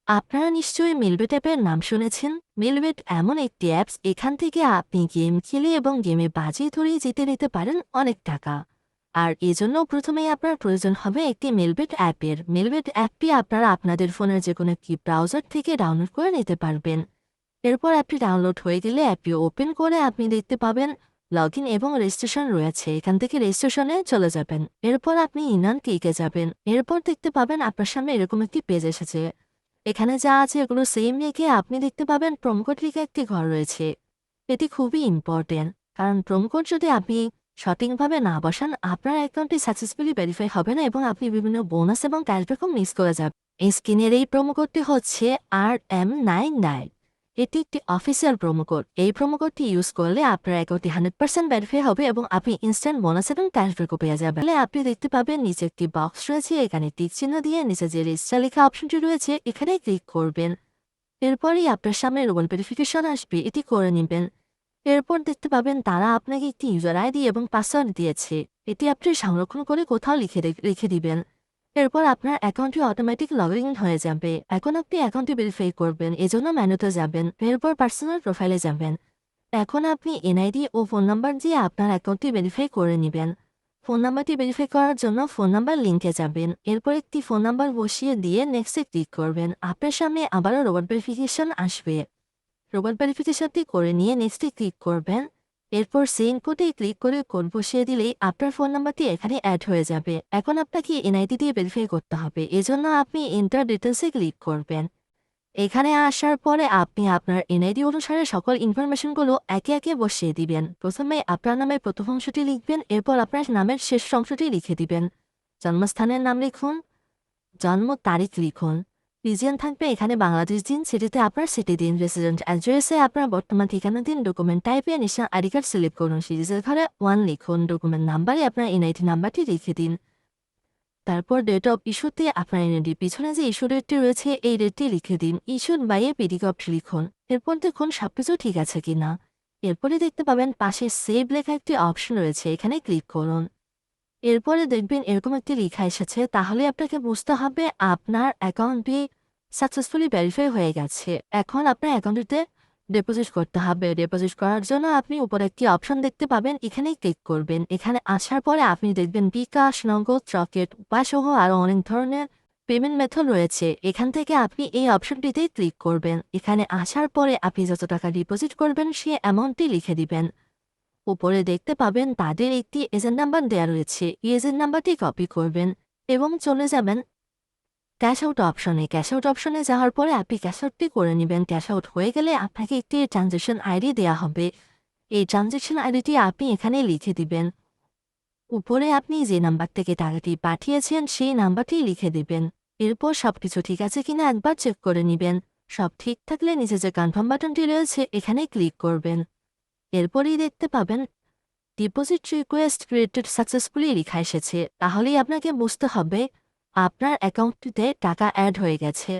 আপনারা নিশ্চয়ই মিলবেট অ্যাপের নাম শুনেছেন। মিলবেট এমন একটি অ্যাপস, এখান থেকে আপনি গেম খেলে এবং গেমে বাজি ধরে জিতে নিতে পারেন অনেক টাকা। আর এজন্য প্রথমেই আপনার প্রয়োজন হবে একটি মিলবেট অ্যাপের। মিলবেট অ্যাপটি আপনারা আপনাদের ফোনের যে কোনো একটি ব্রাউজার থেকে ডাউনলোড করে নিতে পারবেন। এরপর অ্যাপটি ডাউনলোড হয়ে গেলে অ্যাপটি ওপেন করে আপনি দেখতে পাবেন লগ ইন এবং রেজিস্ট্রেশন রয়েছে। এখান থেকে রেজিস্ট্রেশনে চলে যাবেন। এরপর আপনি ইনান ক্লিকে যাবেন। এরপর দেখতে পাবেন আপনার সামনে এরকম একটি পেজ এসেছে। এখানে যা আছে এগুলো সেম রেখে আপনি দেখতে পাবেন প্রোমোকোড লিখে একটি ঘর রয়েছে। এটি খুবই ইম্পর্টেন্ট, কারণ প্রোমোকোড যদি আপনি সঠিকভাবে না বসান আপনার অ্যাকাউন্টটি সাকসেসফুলি ভেরিফাই হবে না এবং আপনি বিভিন্ন বোনাস এবং ক্যাশব্যাকও মিস করে যাবেন। এই স্ক্রিনের এই প্রোমোকোডটি হচ্ছে RM99। এটি একটি অফিসিয়াল প্রোমোকোড। এই প্রোমোকোডটি ইউজ করলে আপনার অ্যাকাউন্টটি 100% ভেরিফাই হবে এবং আপনি ইনস্ট্যান্ট বোনাস এবং ক্যাশব্যাকও পেয়ে যাবেন। আপনি দেখতে পাবেন নিচে একটি বক্স রয়েছে, এখানে টিক চিহ্ন দিয়ে নিচে যে রেজিস্টার লেখা অপশনটি রয়েছে এখানে ক্লিক করবেন। এরপরই আপনার সামনে রোবট ভেরিফিকেশন আসবে, এটি করে নেবেন। এরপর দেখতে পাবেন তারা আপনাকে একটি ইউজার আইডি এবং পাসওয়ার্ড দিয়েছে। এটি আপনি সংরক্ষণ করে কোথাও লিখে দিবেন। এরপর আপনার অ্যাকাউন্টটি অটোমেটিক লগ ইন হয়ে যাবে। এখন আপনি অ্যাকাউন্টটি ভেরিফাই করবেন, এজন্য মেনুতে যাবেন। এরপর পার্সোনাল প্রোফাইলে যাবেন। এখন আপনি এনআইডি ও ফোন নাম্বার দিয়ে আপনার অ্যাকাউন্টটি ভেরিফাই করে নেবেন। ফোন নাম্বারটি ভেরিফাই করার জন্য ফোন নাম্বার লিঙ্কে যাবেন। এরপর একটি ফোন নাম্বার বসিয়ে দিয়ে নেক্সটে ক্লিক করবেন। আপনার সামনে আবারও রোবট ভেরিফিকেশন আসবে। রোবট ভেরিফিকেশনটি করে নিয়ে নেক্সটে ক্লিক করবেন। এরপর সেন্ড কোডে ক্লিক করে কোড বসিয়ে দিলেই আপনার ফোন নাম্বারটি এখানে অ্যাড হয়ে যাবে। এখন আপনাকে এনআইডি দিয়ে ভেরিফাই করতে হবে, এজন্য আপনি এন্টার ডিটেলসে ক্লিক করবেন। এখানে আসার পরে আপনি আপনার এনআইডি অনুসারে সকল ইনফরমেশনগুলো একে একে বসিয়ে দিবেন। প্রথমে আপনার নামের প্রথম অংশটি লিখবেন, এরপর আপনার নামের শেষ অংশটি লিখে দিবেন। জন্মস্থানের নাম লিখুন, জন্ম তারিখ লিখুন। রিজিয়ন থাকবে এখানে বাংলাদেশ দিন, সিটিতে আপনার সিটি দিন, রেসিডেন্ট অ্যাড্রেসে আপনার বর্তমান ঠিকানা দিন, ডকুমেন্ট টাইপে ন্যাশনাল আইডি কার্ড সিলেক্ট করুন, সিরিজের ঘরে 1 লিখুন, ডকুমেন্ট নাম্বারে আপনার এনআইডি নাম্বারটি লিখে দিন। তারপর ডেট অফ ইস্যুতে আপনার এনআইডির পিছনে যে ইস্যু ডেটটি রয়েছে এই ডেটটি লিখে দিন। ইস্যুড বাই এ পিডিএফ লিখুন। এরপর দেখুন সবকিছু ঠিক আছে কিনা। এরপরে দেখতে পাবেন পাশে সেভ লেখা একটি অপশন রয়েছে, এখানে ক্লিক করুন। এরপরে দেখবেন এরকম একটি লেখা এসেছে, তাহলে আপনাকে বুঝতে হবে আপনার অ্যাকাউন্টটি সাকসেসফুলি ভেরিফাই হয়ে গেছে। এখন আপনার অ্যাকাউন্টটিতে ডিপোজিট করতে হবে। ডিপোজিট করার জন্য আপনি উপরে একটি অপশন দেখতে পাবেন, এখানে ক্লিক করবেন। এখানে আসার পরে আপনি দেখবেন বিকাশ, নগদ, রকেট, উপায় সহ আরও অনেক ধরনের পেমেন্ট মেথড রয়েছে। এখান থেকে আপনি এই অপশনটিতে ক্লিক করবেন। এখানে আসার পরে আপনি যত টাকা ডিপোজিট করবেন সেই অ্যামাউন্টটি লিখে দিবেন। উপরে দেখতে পাবেন তাদের একটি এজেন্ট নাম্বার দেওয়া রয়েছে, এই এজেন্ট নাম্বারটি কপি করবেন এবং চলে যাবেন ক্যাশ আউট অপশনে। ক্যাশ আউট অপশনে যাওয়ার পরে আপনি ক্যাশ আউটটি করে নেবেন। ক্যাশ আউট হয়ে গেলে আপনাকে একটি ট্রানজ্যাকশন আইডি দেওয়া হবে। এই ট্রানজ্যাকশন আইডিটি আপনি এখানে লিখে দিবেন। উপরে আপনি যে নাম্বার থেকে টাকাটি পাঠিয়েছেন সেই নাম্বারটি লিখে দিবেন। এরপর সবকিছু ঠিক আছে কিনা একবার চেক করে নেবেন। সব ঠিক থাকলে নিচে যে কনফার্ম বাটনটি রয়েছে এখানে ক্লিক করবেন। এরপরেই দেখতে পাবেন ডিপোজিট রিকোয়েস্ট ক্রিয়েটেড সাকসেসফুলি লেখা এসেছে, তাহলেই আপনাকে বুঝতে হবে আপনার অ্যাকাউন্টটিতে টাকা অ্যাড হয়ে গেছে।